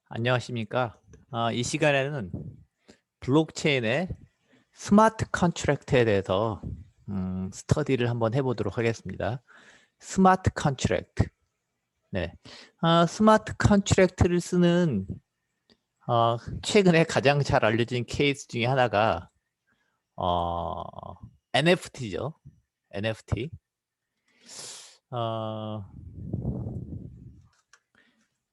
안녕하십니까? 이 시간에는 블록체인의 스마트 컨트랙트에 대해서 스터디를 한번 해보도록 하겠습니다. 스마트 컨트랙트. 네. 스마트 컨트랙트를 쓰는 최근에 가장 잘 알려진 케이스 중에 하나가 NFT죠. NFT.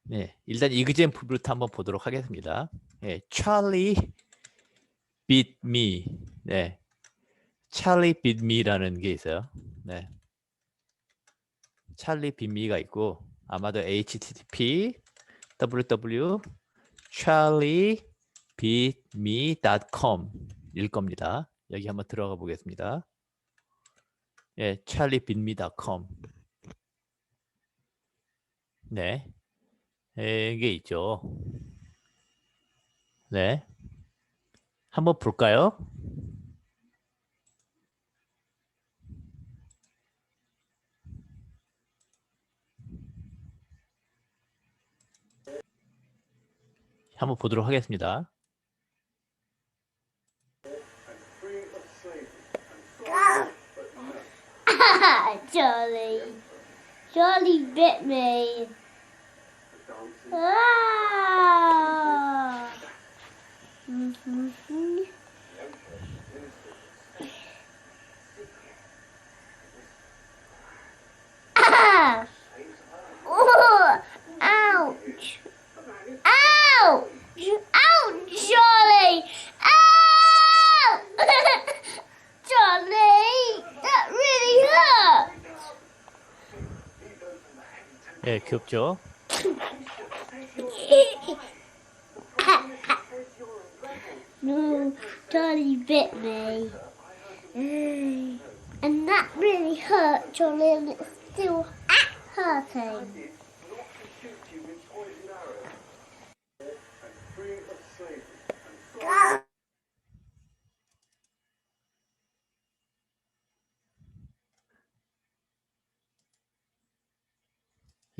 네, 일단 이그젠플부터 한번 보도록 하겠습니다. 예, 찰리 beat me. 네, 찰리 beat me라는 게 있어요. 네, 찰리 beat me가 있고 아마도 http www charliebeatme.com 일 겁니다. 여기 한번 들어가 보겠습니다. 예, charliebeatme.com. 네, 이게 있죠. 네, 한번 볼까요? 한번 보도록 하겠습니다. Charlie bit me. Ah. Ah. Oh, ouch. Ouch. Ouch, Charlie. Ow! Charlie, that really hurt. 예, 귀엽죠? No, Charlie bit me. And that really hurt, Charlie, and it's still hurting.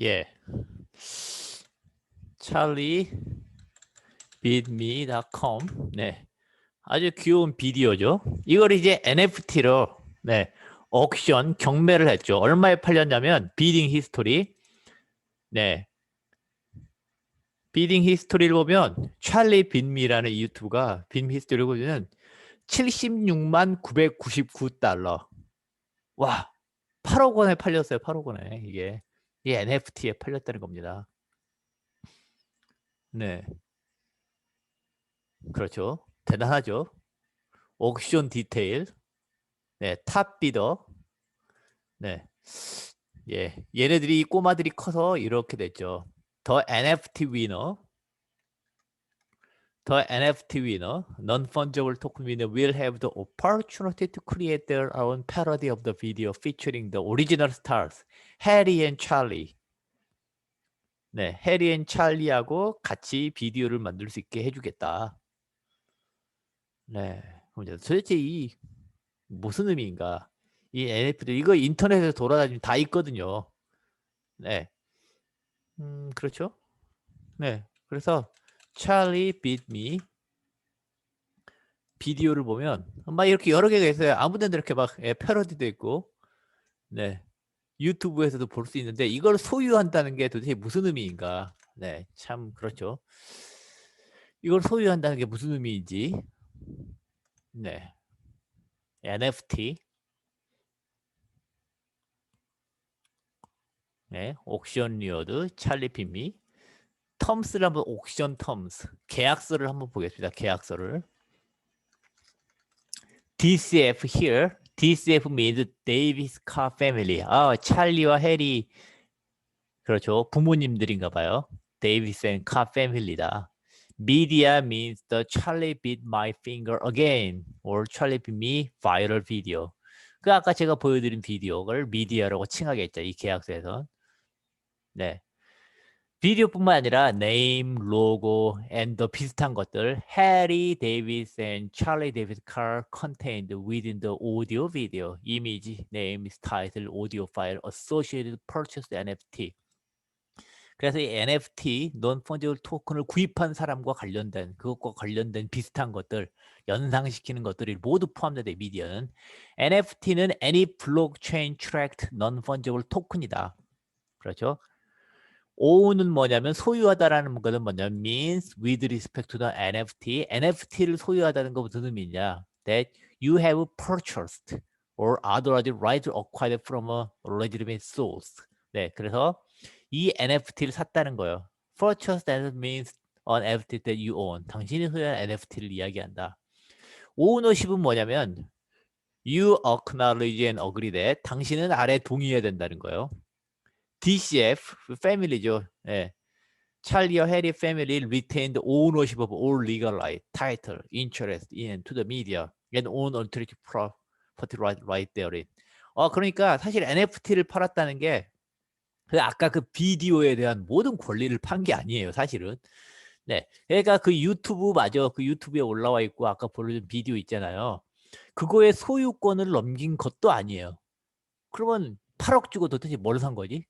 예. charliebeatme.com. 네. 아주 귀여운 비디오죠. 이걸 이제 NFT로 네. 옥션 경매를 했죠. 얼마에 팔렸냐면 비딩 히스토리. 네. 비딩 히스토리를 보면 찰리 빈미라는 유튜브가 빈미 히스토리를 보면 76만 999달러. 와, 8억 원에 팔렸어요. 8억 원에 이게 NFT에 팔렸다는 겁니다. 네, 그렇죠. 대단하죠. 옥션 디테일, 네, 탑 비더, 네, 예, 얘네들이 꼬마들이 커서 이렇게 됐죠. 더 NFT 위너, non-fungible token winner will have the opportunity to create their own parody of the video featuring the original stars, 해리 앤 찰리. 네, 해리 앤 찰리하고 같이 비디오를 만들 수 있게 해주겠다. 네, 그럼 이제 도대체 이 무슨 의미인가? 이 NFT 이거 인터넷에서 돌아다니면 다 있거든요. 네, 그렇죠? 네, 그래서 찰리 beat me 비디오를 보면 막 이렇게 여러 개가 있어요. 아무데나 이렇게 막 패러디도 있고, 네, 유튜브에서도 볼 수 있는데 이걸 소유한다는 게 도대체 무슨 의미인가? 네, 참 그렇죠. 이걸 소유한다는 게 무슨 의미인지, 네, NFT, 네, 옥션 리워드, 찰리 핀미, 텀스를 한번 옥션 텀스, 계약서를 한번 보겠습니다. 계약서를. DCF here. DCF means Davis Car Family. 찰리와 해리, 그렇죠. 부모님들인가 봐요. 데이비스 앤 카 패밀리다. Media means the Charlie bit my finger again or Charlie bit me viral video. 그 아까 제가 보여드린 비디오를 미디어라고 칭하겠죠. 이 계약서에서. 네. 비디오뿐만 아니라 네임, 로고, 앤더 비슷한 것들 해리 데이비스 앤 찰리 데이비스 car contained within the audio video, image, name, title, audio file associated purchased NFT. 그래서 이 NFT, non-fungible 토큰을 구입한 사람과 관련된, 그것과 관련된 비슷한 것들, 연상시키는 것들이 모두 포함되는 미디어는 NFT는 Any Blockchain Tracked Non-Fungible Token이다. 그렇죠? own은 뭐냐면 소유하다라는 것은 뭐냐면 means with respect to the NFT. NFT를 소유하다는 거 무슨 의미냐? That you have purchased or otherwise right acquired from a legitimate source. 네, 그래서 이 NFT를 샀다는 거예요. Purchase that means an NFT that you own. 당신이 소유한 NFT를 이야기한다. ownership은 뭐냐면 you acknowledge and agree that 당신은 아래 동의해야 된다는 거예요. DCF, 패밀리죠. 예. 찰리와 해리 패밀리 retained ownership of all legal right, title, interest in to the media and own alternative property right therein. 그러니까 사실 NFT를 팔았다는 게 그 아까 그 비디오에 대한 모든 권리를 판 게 아니에요, 사실은. 네. 그러니까 그 유튜브 맞아. 그 유튜브에 올라와 있고 아까 보여준 비디오 있잖아요. 그거의 소유권을 넘긴 것도 아니에요. 그러면 8억 주고 도대체 뭘 산 거지?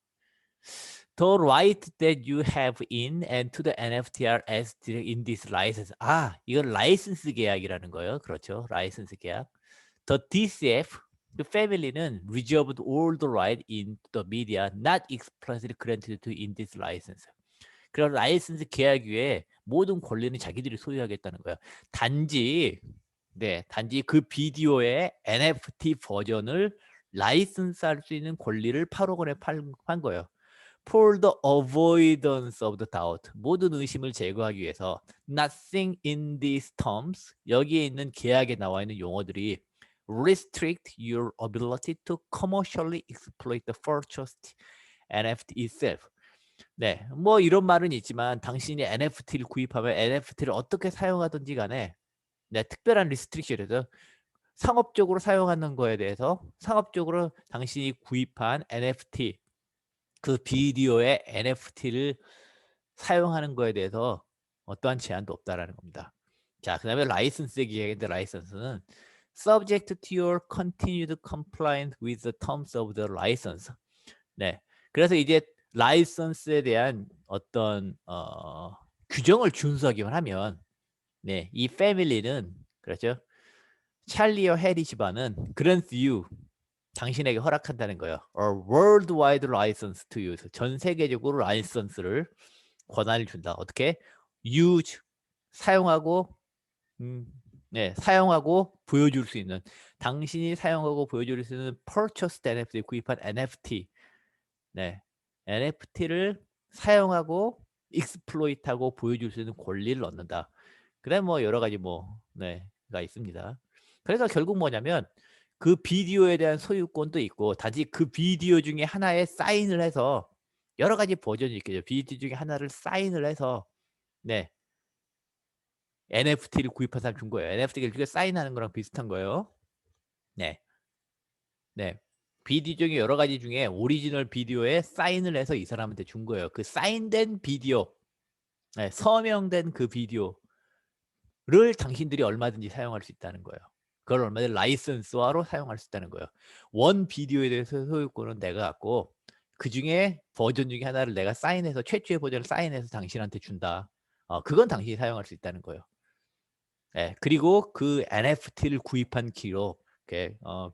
The right that you have in and to the NFTR as in this license. 이건 라이선스 계약이라는 거예요. 그렇죠. 라이선스 계약. The DCF, the family는 reserved all the right in the media not expressly granted to in this license. 그런 라이선스 계약 위에 모든 권리는 자기들이 소유하겠다는 거예요. 단지 그 비디오의 NFT 버전을 라이선스 할 수 있는 권리를 8억 원에 판 거예요. For the avoidance of the doubt. 모든 의심을 제거하기 위해서 nothing in these terms. 여기에 있는 계약에 나와 있는 용어들이 restrict your ability to commercially exploit the purchased NFT itself. 네, 뭐 이런 말은 있지만 당신이 NFT를 구입하면 NFT를 어떻게 사용하든지 간에 특별한 리스트릭션에서 상업적으로 사용하는 거에 대해서 상업적으로 당신이 구입한 NFT 그 비디오의 NFT를 사용하는 거에 대해서 어떠한 제한도 없다라는 겁니다. 자, 그 다음에 라이선스의 계약인데 라이선스는 subject to your continued compliance with the terms of the license. 네, 그래서 이제 라이선스에 대한 어떤 규정을 준수하기만 하면 이 패밀리는 그렇죠. 찰리와 해리 집안은 grants you 당신에게 허락한다는 거예요. A worldwide license to use. 전 세계적으로 라이선스를 권한을 준다. 어떻게? use 사용하고 사용하고 보여줄 수 있는 당신이 사용하고 보여줄 수 있는 purchased NFT 구입한 NFT NFT를 사용하고 exploit하고 보여줄 수 있는 권리를 얻는다. 그래 뭐 여러 가지 가 있습니다. 그래서 결국 뭐냐면 그 비디오에 대한 소유권도 있고 단지 그 비디오 중에 하나에 사인을 해서 여러 가지 버전이 있겠죠. 비디오 중에 하나를 사인을 해서 NFT를 구입한 사람 준 거예요. NFT를 이렇게 사인하는 거랑 비슷한 거예요. 네. 비디오 중에 여러 가지 중에 오리지널 비디오에 사인을 해서 이 사람한테 준 거예요. 그 사인된 비디오, 서명된 그 비디오를 당신들이 얼마든지 사용할 수 있다는 거예요. 그걸 얼마든지 라이선스화로 사용할 수 있다는 거예요. 원 비디오에 대해서 소유권은 내가 갖고 그 중에 버전 중에 하나를 내가 사인해서 최초의 버전을 사인해서 당신한테 준다. 그건 당신이 사용할 수 있다는 거예요. 그리고 그 NFT를 구입한 기록,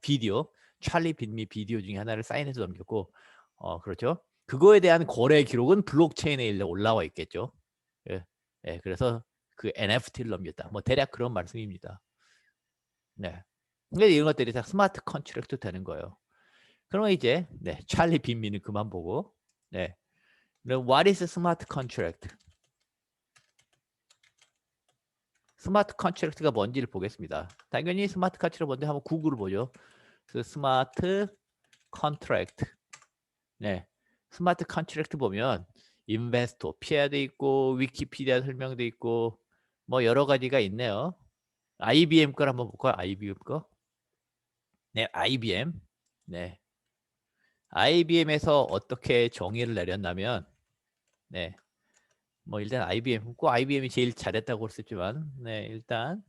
비디오, 찰리 빈미 비디오 중에 하나를 사인해서 넘겼고, 그렇죠. 그거에 대한 거래 기록은 블록체인에 올라와 있겠죠. 그래서 그 NFT를 넘겼다. 뭐 대략 그런 말씀입니다. 근데 이런 것들이 다 스마트 컨트랙트 되는 거예요. 그러면 이제 찰리 빈미는 그만 보고, 그럼 what is smart contract? 스마트 컨트랙트가 뭔지를 보겠습니다. 당연히 스마트 컨트랙트 뭔지 한번 구글을 보죠. 그 스마트 컨트랙트. 스마트 컨트랙트 보면 인베스토피아도 있고 위키피디아 설명도 있고 뭐 여러 가지가 있네요. IBM 걸 한번 볼까요? IBM 거. IBM. IBM에서 어떻게 정의를 내렸냐면 뭐 일단 IBM 꼭 IBM이 제일 잘했다고 할 수 있지만 일단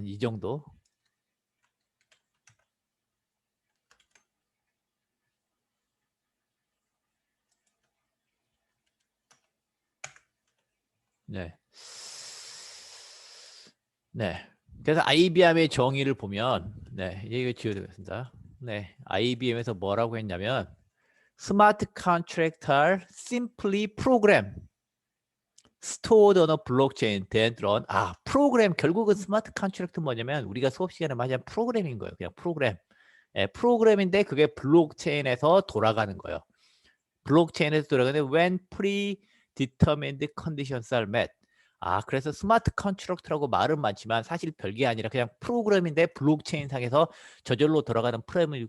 이 정도. 네. 네. 그래서 IBM의 정의를 보면, 네, 이거 지워드리겠습니다. 네, IBM에서 뭐라고 했냐면, 스마트 컨트랙트 are simply program stored on a blockchain then run. 프로그램, 결국은 스마트 컨트랙트 뭐냐면 우리가 수업 시간에 많이 하는 프로그램인 거예요. 그냥 프로그램. 예, 프로그램인데 그게 블록체인에서 돌아가는 거예요. 블록체인에서 돌아가는데 when predetermined conditions are met. 그래서 스마트 컨트랙트라고 말은 많지만 사실 별게 아니라 그냥 프로그램인데 블록체인 상에서 저절로 돌아가는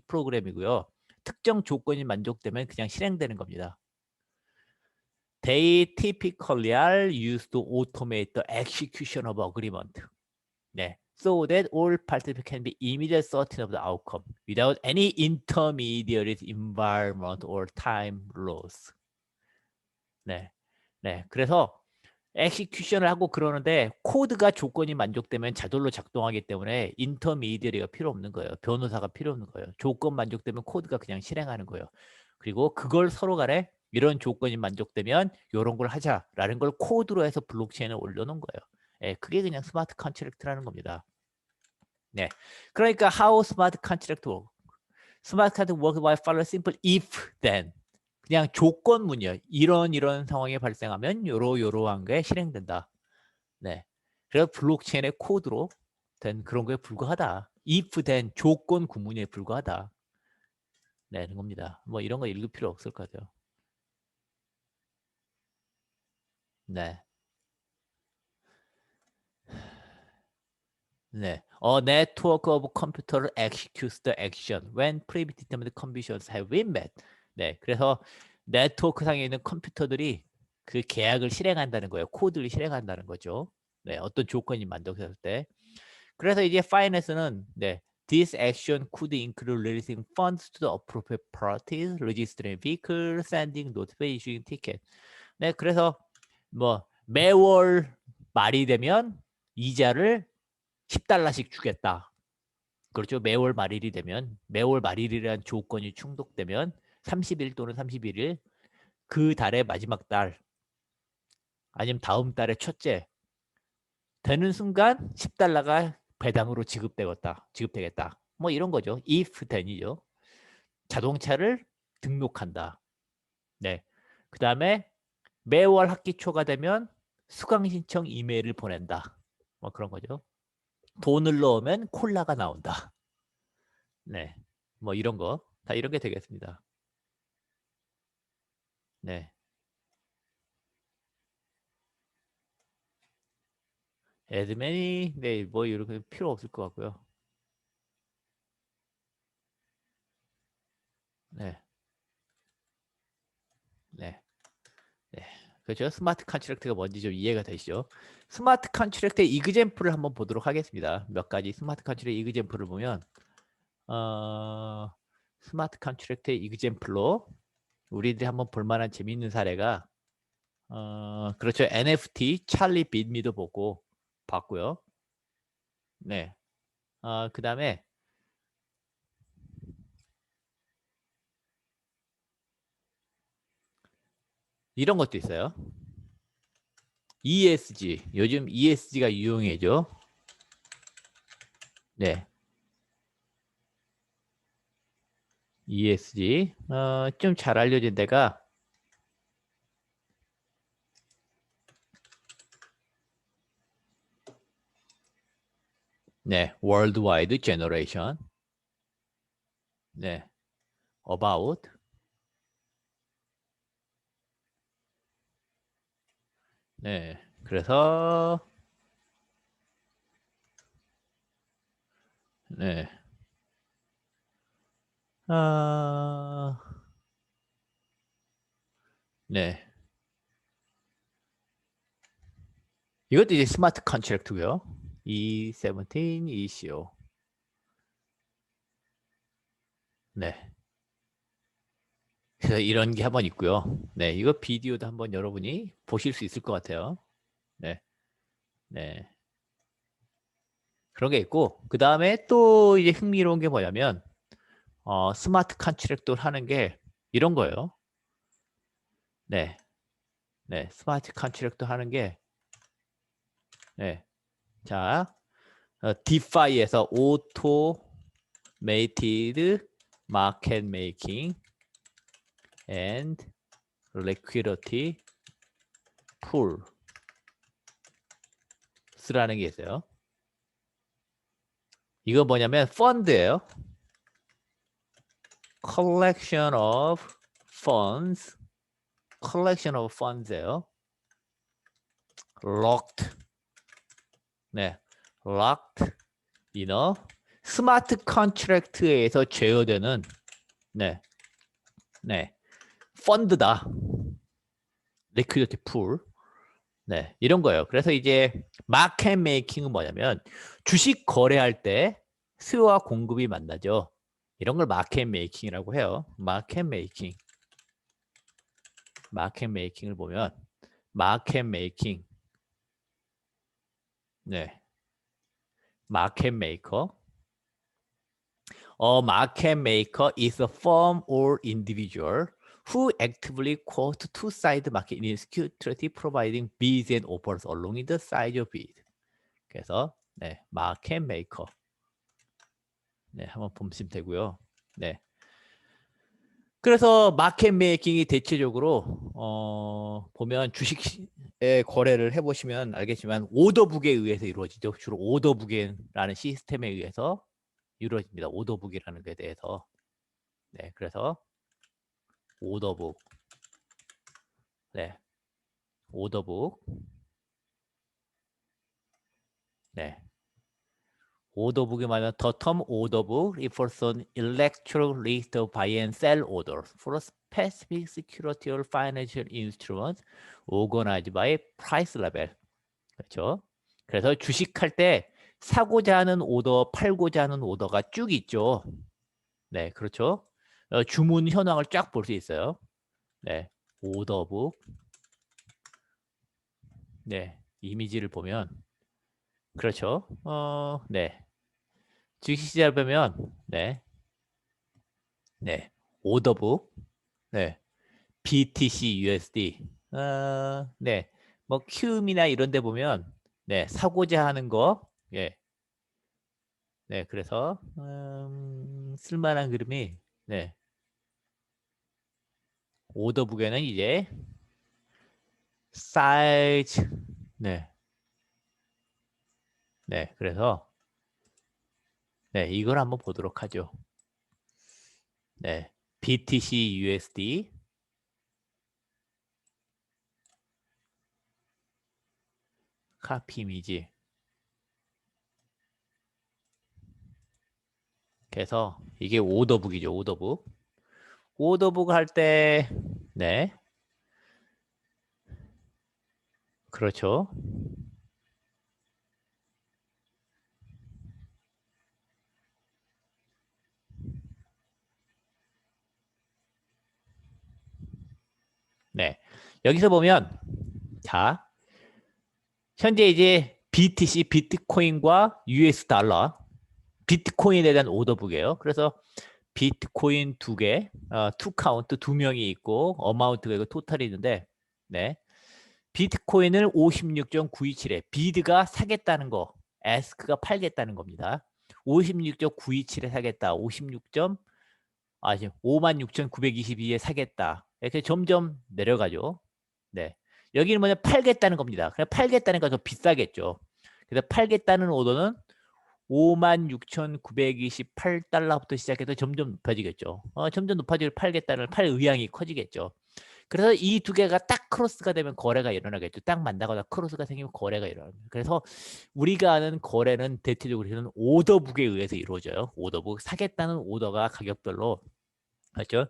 프로그램이고요. 특정 조건이 만족되면 그냥 실행되는 겁니다. They typically are used to automate the execution of agreement. 네. So that all participants can be immediately certain of the outcome without any intermediate environment or time loss. 네. 네. 그래서 엑시큐션을 하고 그러는데 코드가 조건이 만족되면 자동으로 작동하기 때문에 인터미디어리가 필요 없는 거예요. 변호사가 필요 없는 거예요. 조건 만족되면 코드가 그냥 실행하는 거예요. 그리고 그걸 서로 간에 이런 조건이 만족되면 이런 걸 하자라는 걸 코드로 해서 블록체인에 올려놓은 거예요. 예, 그게 그냥 스마트 컨트랙트라는 겁니다. 네, 그러니까 how smart contract work? Smart contract work by follow simple if then. 그냥 조건문이요. 이런 상황이 발생하면 요러한 게 실행된다. 네. 그래서 블록체인의 코드로 된 그런 거에 불과하다. if then 조건 구문에 불과하다. 네, 는 겁니다. 뭐 이런 거 읽을 필요 없을 것 같아요. 네. 네. A network of computer executes the action when predetermined conditions have been met. 네. 그래서 네트워크 상에 있는 컴퓨터들이 그 계약을 실행한다는 거예요. 코드를 실행한다는 거죠. 네. 어떤 조건이 만족됐을 때. 그래서 이제 파이낸스는 네. This action could include releasing funds to the appropriate parties, registering vehicle, sending notification, issuing ticket. 네. 그래서 뭐 매월 말이 되면 이자를 10달러씩 주겠다. 그렇죠. 매월 말일이 되면 매월 말일이라는 조건이 충족되면 30일 또는 31일 그 달의 마지막 달 아니면 다음 달의 첫째 되는 순간 10달러가 배당으로 지급되겠다. 뭐 이런 거죠. if then이죠. 자동차를 등록한다. 네. 그 다음에 매월 학기 초가 되면 수강 신청 이메일을 보낸다. 뭐 그런 거죠. 돈을 넣으면 콜라가 나온다. 네. 뭐 이런 거. 다 이런 게 되겠습니다. 네. 애드맨이 네, 뭐 이렇게 필요 없을 것 같고요. 네. 네. 네. 그렇죠. 스마트 컨트랙트가 뭔지 좀 이해가 되시죠? 스마트 컨트랙트의 이그젬플을 한번 보도록 하겠습니다. 몇 가지 스마트 컨트랙트 이그젬플을 보면 어, 스마트 컨트랙트의 이그젬플로 우리들이 한번 볼 만한 재미있는 사례가 그렇죠. NFT 찰리 빗미도 보고 봤고요. 네. 그다음에 이런 것도 있어요. ESG. 요즘 ESG가 유용해죠. 네. ESG. 좀 잘 알려진 데가 네. Worldwide Generation. 네. About. 네. 그래서 네. 아, 네. 이것도 이제 스마트 컨트랙트고요. E17 ECO. 네. 그래서 이런 게 한번 있고요. 네, 이거 비디오도 한번 여러분이 보실 수 있을 것 같아요. 네, 네. 그런 게 있고, 그 다음에 또 이제 흥미로운 게 뭐냐면, 스마트 컨트랙트를 하는 게 이런 거예요. 네, 네. 스마트 컨트랙트 하는 게 네. 자, DeFi에서 Automated Market Making and Liquidity Pools라는 게 있어요. 이거 뭐냐면 펀드예요. Collection of funds. Collection of funds예요. Locked. 네, locked in a 스마트 컨트랙트에서 제어되는 네, 펀드다. 리퀴디티 풀. 네, 이런 거예요. 그래서 이제 마켓 메이킹은 뭐냐면 주식 거래할 때 수요와 공급이 만나죠. 이런 걸 마켓 메이킹이라고 해요. 마켓 메이킹. 마켓 메이킹을 보면 마켓 메이킹. 네. 마켓 메이커. A market maker is a firm or individual who actively quote two-side market in security providing bids and offers along with the size of bid. 그래서 네, 마켓 메이커. 네, 한번 보시면 되고요. 네. 그래서 마켓 메이킹이 대체적으로 보면 주식의 거래를 해보시면 알겠지만 오더북에 의해서 이루어지죠. 주로 오더북이라는 시스템에 의해서 이루어집니다. 오더북이라는 것에 대해서. 네, 그래서 오더북. 네, 오더북. 네. 오더북이 말하면 the term orderbook refers to an electronic list of buy and sell orders for a specific security or financial instrument organized by price level. 그렇죠? 그래서 주식할 때 사고자 하는 오더, 팔고자 하는 오더가 쭉 있죠. 네, 그렇죠? 주문 현황을 쫙 볼 수 있어요. 네, 오더북. 네, 이미지를 보면 그렇죠? 네. 주식시장을 보면 네, 오더북, 네, BTC USD, 네, 뭐 QM이나 이런 데 보면 네, 사고자 하는 거, 예, 네, 그래서 쓸만한 그림이 네, 오더북에는 이제 사이즈, 네, 네, 그래서 네, 이걸 한번 보도록 하죠. 네, BTC USD 카피 이미지. 그래서 이게 오더북이죠, 오더북. 오더북 할 때, 네, 그렇죠. 네, 여기서 보면 자, 현재 이제 BTC, 비트코인과 US 달러, 비트코인에 대한 오더북이에요. 그래서 비트코인 두 개, 투 카운트 두 명이 있고 어마운트가 이거 토탈이 있는데, 네, 비트코인을 56.927에 비드가 사겠다는 거, 에스크가 팔겠다는 겁니다. 56.927에 사겠다. 56.922에 사겠다. 이렇게 점점 내려가죠. 네. 여기는 뭐냐 팔겠다는 겁니다. 그냥 팔겠다니까 더 비싸겠죠. 그래서 팔겠다는 오더는 56,928달러부터 시작해서 점점 높아지겠죠. 점점 높아지면 팔겠다는 팔 의향이 커지겠죠. 그래서 이 두 개가 딱 크로스가 되면 거래가 일어나겠죠. 딱 만나거나 크로스가 생기면 거래가 일어납니다. 그래서 우리가 아는 거래는 대체적으로는 오더북에 의해서 이루어져요. 오더북 사겠다는 오더가 가격별로 그렇죠?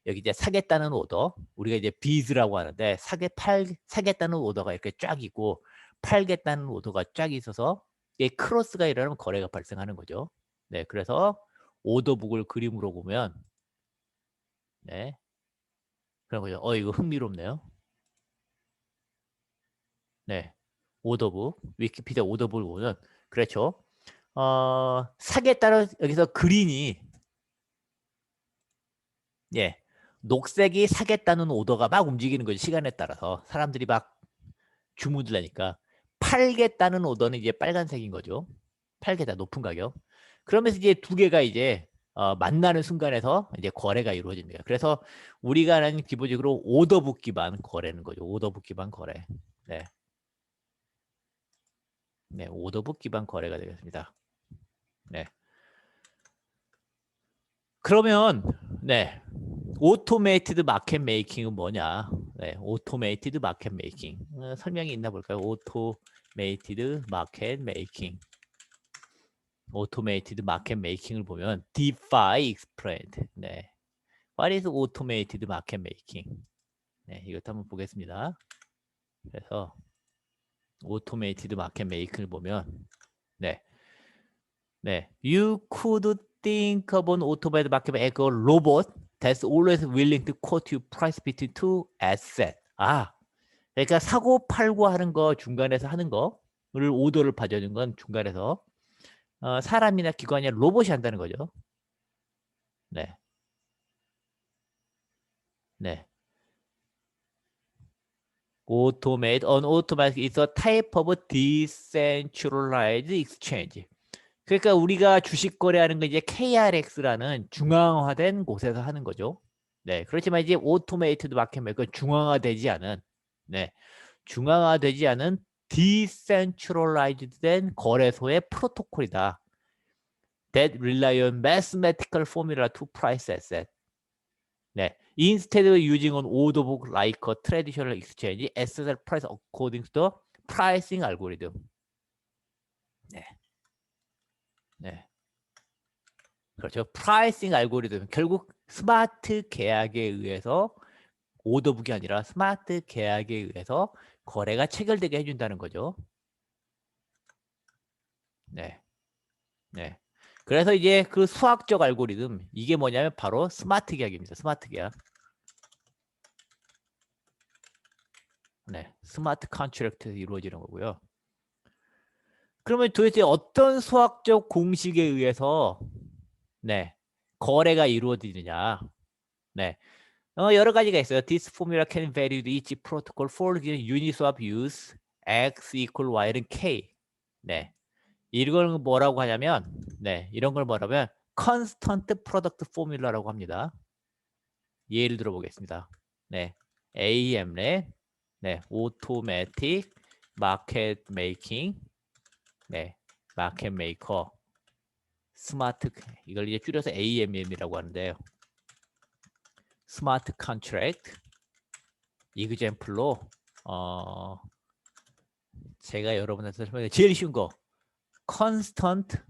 여기 이제 사겠다는 오더, 우리가 이제 비즈라고 하는데 사겠다는 오더가 이렇게 쫙 있고 팔겠다는 오더가 쫙 있어서 이 크로스가 일어나면 거래가 발생하는 거죠. 네, 그래서 오더북을 그림으로 보면 네, 그런 거죠. 이거 흥미롭네요. 네, 오더북, 위키피디아 오더북을 보면 그렇죠. 사겠다는 여기서 그린이 예, 녹색이 사겠다는 오더가 막 움직이는 거죠. 시간에 따라서 사람들이 막 주문을 하니까 팔겠다는 오더는 이제 빨간색인 거죠. 팔겠다, 높은 가격. 그러면서 이제 두 개가 이제 만나는 순간에서 이제 거래가 이루어집니다. 그래서 우리가 하는 기본적으로 오더북 기반 거래는 거죠. 오더북 기반 거래. 네. 네, 오더북 기반 거래가 되겠습니다. 네. 그러면 네. 오토메이티드 마켓 메이킹은 뭐냐? 네, 오토메이티드 마켓 메이킹. 설명이 있나 볼까요? 오토메이티드 마켓 메이킹. 오토메이티드 마켓 메이킹을 보면 DeFi explained. 네. What is automated market making? 네, 이것도 한번 보겠습니다. 그래서 automated market making을 보면 네. 네. You could think of an automated market as a robot that's always willing to quote you price between two assets. 아, 그러니까 사고 팔고 하는 거 중간에서 하는 거를 오더를 봐주는 건 중간에서 사람이나 기관이 아니라 로봇이 한다는 거죠. 네. 네. Automate, unautomatic is a type of decentralized exchange. 그러니까 우리가 주식 거래하는 건 이제 KRX라는 중앙화된 곳에서 하는 거죠. 네, 그렇지만 이제 automated 마켓 메이커는 중앙화되지 않은, 네, 중앙화되지 않은 decentralized된 거래소의 프로토콜이다. That rely on mathematical formula to price asset. 네. Instead of using an order book like a traditional exchange, asset price according to the pricing algorithm. 네. 네. 그렇죠. 프라이싱 알고리즘. 결국 스마트 계약에 의해서 오더북이 아니라 스마트 계약에 의해서 거래가 체결되게 해준다는 거죠. 네. 네. 그래서 이제 그 수학적 알고리즘, 이게 뭐냐면 바로 스마트 계약입니다. 스마트 계약. 네. 스마트 컨트랙트에서 이루어지는 거고요. 그러면 도대체 어떤 수학적 공식에 의해서 네. 거래가 이루어지느냐. 네. 여러 가지가 있어요. This formula can vary with each protocol for the Uniswap use x equal y는 k. 네. 이걸 뭐라고 하냐면, 네. 이런 걸 뭐라면 constant product formula라고 합니다. 예를 들어 보겠습니다. 네. AM의 네. automatic market making. 네. 마켓 메이커. 스마트, 이걸 이제 줄여서 AMM이라고 하는데요. 스마트 컨트랙트 이그젬플로 제가 여러분한테 설명해 제일 쉬운 거 컨스턴트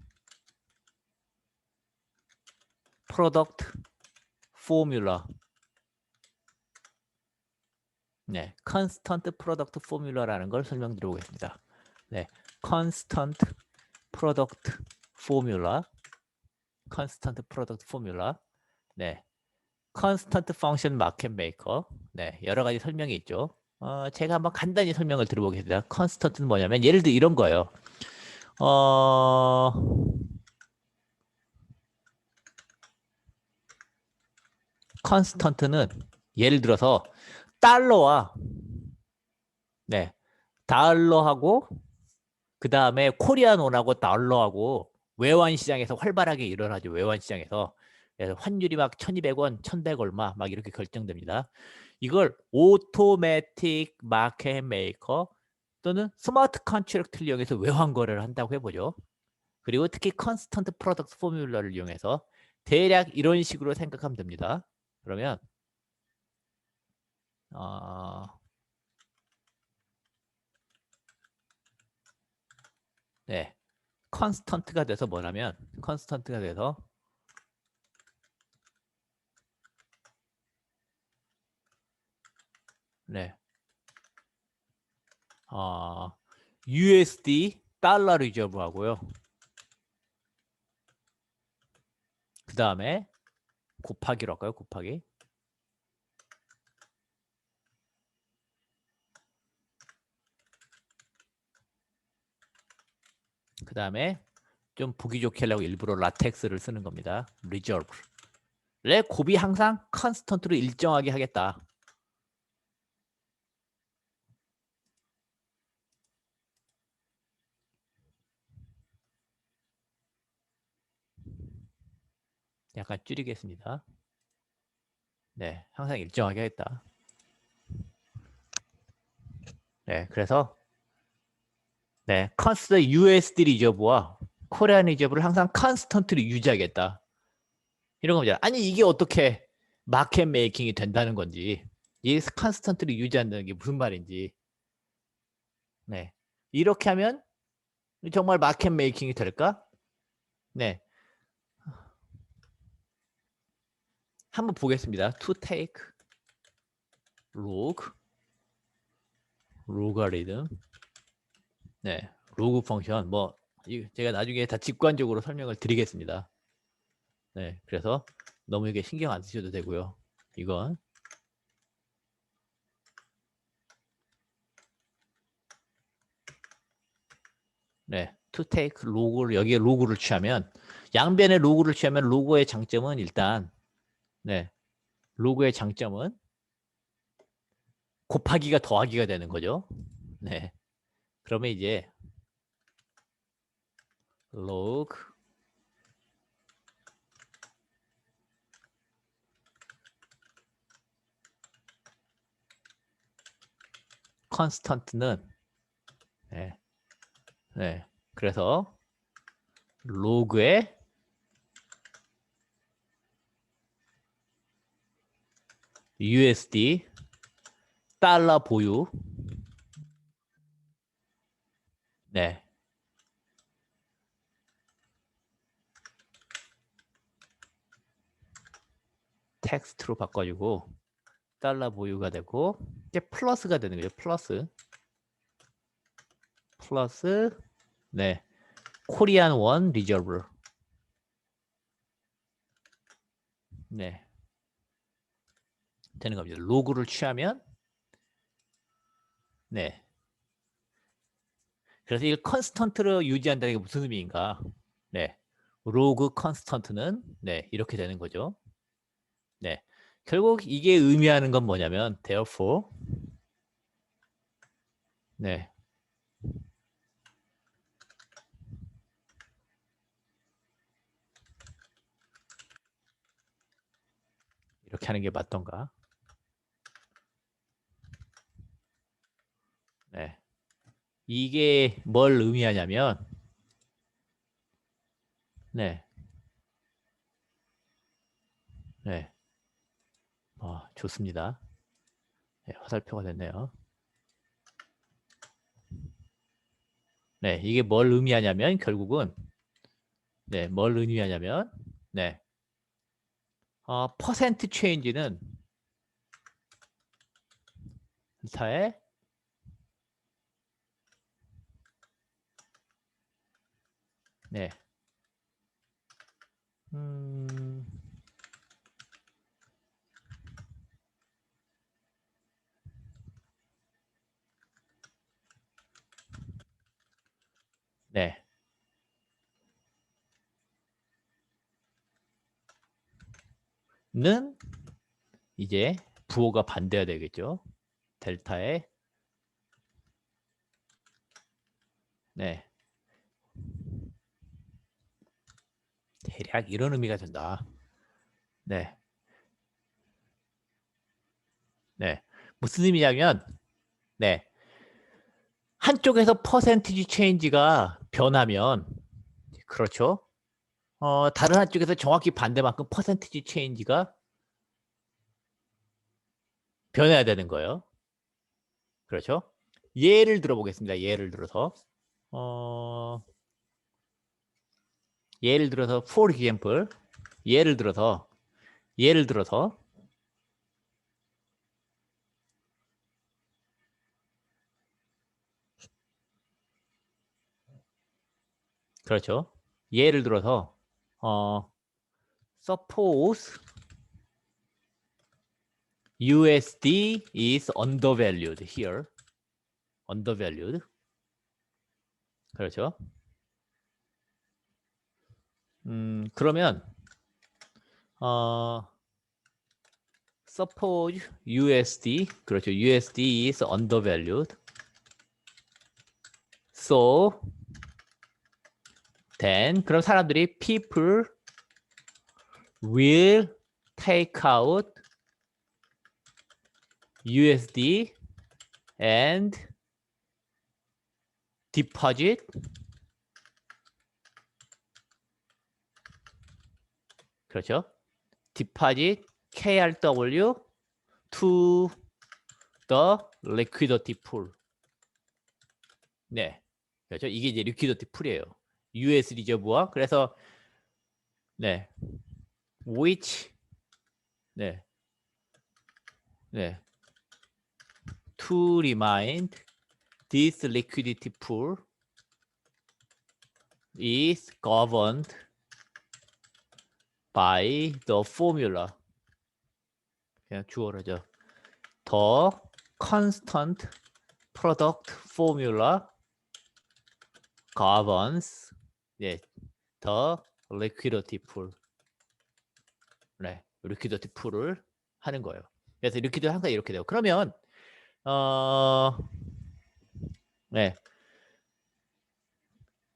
프로덕트 포뮬러. 네, 컨스턴트 프로덕트 포뮬러라는 걸 설명드려 보겠습니다. 네, 컨스턴트 프로덕트 포뮬러. 컨스턴트 프로덕트 포뮬러. 네. 컨스턴트 펑션 마켓 메이커. 네, 여러 가지 설명이 있죠. 제가 한번 간단히 설명을 들어보겠습니다. 컨스턴트는 뭐냐면 예를 들어 이런 거예요. 컨스턴트는 예를 들어서 달러와 네, 달러하고 그 다음에 코리안 원하고 달러하고 외환 시장에서 활발하게 일어나죠. 외환 시장에서. 그래서 환율이 막 1200원, 1100 얼마 막 이렇게 결정됩니다. 이걸 오토매틱 마켓 메이커 또는 스마트 컨트랙트를 이용해서 외환 거래를 한다고 해보죠. 그리고 특히 컨스턴트 프로덕트 포뮬러를 이용해서 대략 이런 식으로 생각하면 됩니다. 그러면 네, 컨스턴트가 돼서 뭐냐면 컨스턴트가 돼서 네, USD 달러 리저브 하고요. 그 다음에 곱하기로 할까요? 곱하기. 그 다음에 좀 보기 좋게 하려고 일부러 라텍스를 쓰는 겁니다. 리저브를 곱이 항상 컨스턴트로 일정하게 하겠다. 약간 줄이겠습니다. 네, 항상 일정하게 하겠다. 네, 그래서 네, 컨스터 USD 리저브와 코리안 리저브를 항상 컨스턴트로 유지하겠다. 이런 겁니다. 아니 이게 어떻게 마켓 메이킹이 된다는 건지, 이 컨스턴트를 유지한다는 게 무슨 말인지. 네, 이렇게 하면 정말 마켓 메이킹이 될까? 네, 한번 보겠습니다. To take log, logarithm. 네, 로그 펑션 제가 나중에 다 직관적으로 설명을 드리겠습니다. 네, 그래서 너무 이게 신경 안 쓰셔도 되고요. 이건 네, to take 로그를 여기에 로그를 취하면 양변에 로그를 취하면 로그의 장점은 일단 네, 로그의 장점은 곱하기가 더하기가 되는 거죠. 네, 그러면 이제 log constant는 네, 네, 그래서 로그의 USD 달러 보유 네, 텍스트로 바꿔주고 달러 보유가 되고 이제 플러스가 되는 거죠. 플러스 네, 코리안 원 리저브 네, 되는 겁니다. 로그를 취하면 네, 그래서 이걸 컨스턴트로 유지한다는 게 무슨 의미인가? 네, 로그 컨스턴트는 네, 이렇게 되는 거죠. 네, 결국 이게 의미하는 건 뭐냐면 therefore 네, 이렇게 하는 게 맞던가? 네, 이게 뭘 의미하냐면 네, 네, 좋습니다. 네, 화살표가 됐네요. 네, 이게 뭘 의미하냐면 결국은 네, 뭘 의미하냐면 네, 퍼센트 체인지는 델타의 네, 음, 네, 는 이제 부호가 반대가 되겠죠. 델타의 네, 대략 이런 의미가 된다. 네, 네, 무슨 의미냐면 네, 한쪽에서 퍼센티지 체인지가 변하면 그렇죠. 다른 한쪽에서 정확히 반대만큼 퍼센티지 체인지가 변해야 되는 거예요. 그렇죠? 예를 들어 보겠습니다. 어, 예를 들어서 for example 예를 들어서 예를 들어서 그렇죠. 예를 들어서 suppose USD is undervalued here. undervalued. 그렇죠. 그러면 suppose USD 그렇죠. USD is undervalued. So then 그럼 사람들이 people will take out USD and deposit 그렇죠? deposit KRW to the liquidity pool. 네, 그렇죠? 이게 이제 liquidity pool이에요. US 리저브와 그래서 네, which 네, 네, to remind this liquidity pool is governed by the formula. 그냥 주어라죠. The constant product formula governs 네, the liquidity pool. 네, liquidity pool을 하는 거예요. 그래서 liquidity 항상 이렇게 돼요. 그러면 네,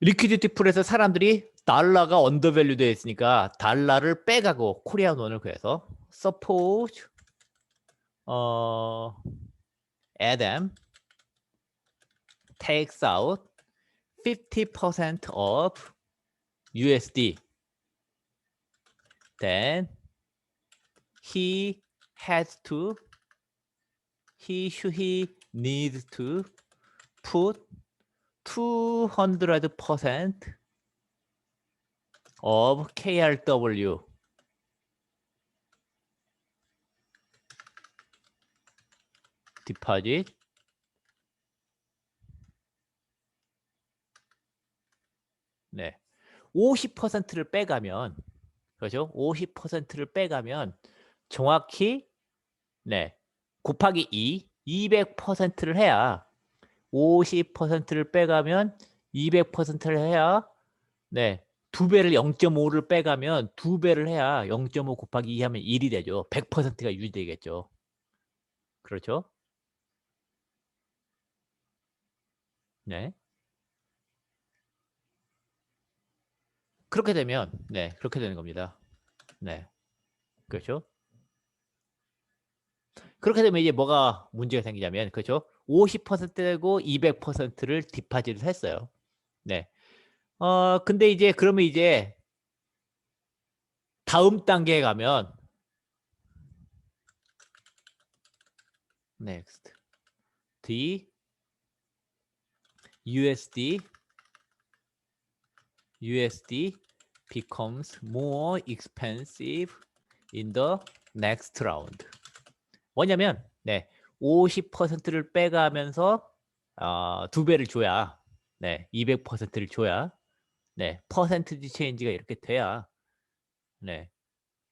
리퀴디티 풀에서 사람들이 달러가 언더밸류 되어 있으니까 달러를 빼가고 코리안 원을 구해서 suppose Adam takes out 50% of USD then he needs to put 200% of KRW deposit 네. 50%를 빼가면 그렇죠? 50%를 빼가면 정확히 네. 곱하기 200%를 해야 50%를 빼가면 200%를 해야 네. 2배를 0.5를 빼가면 2배를 해야 0.5 곱하기 2 하면 1이 되죠. 100%가 유지되겠죠. 그렇죠? 네. 그렇게 되면 네. 그렇게 되는 겁니다. 네. 그렇죠? 그렇게 되면 이제 뭐가 문제가 생기냐면 그렇죠? 50%고 200%를 디파짓을 했어요. 네. 근데 이제 그러면 이제 다음 단계에 가면 next the USD becomes more expensive in the next round. 뭐냐면 네. 50%를 빼가면서 2배를 줘야 네. 200%를 줘야 네. 퍼센티지 체인지가 이렇게 돼야 네.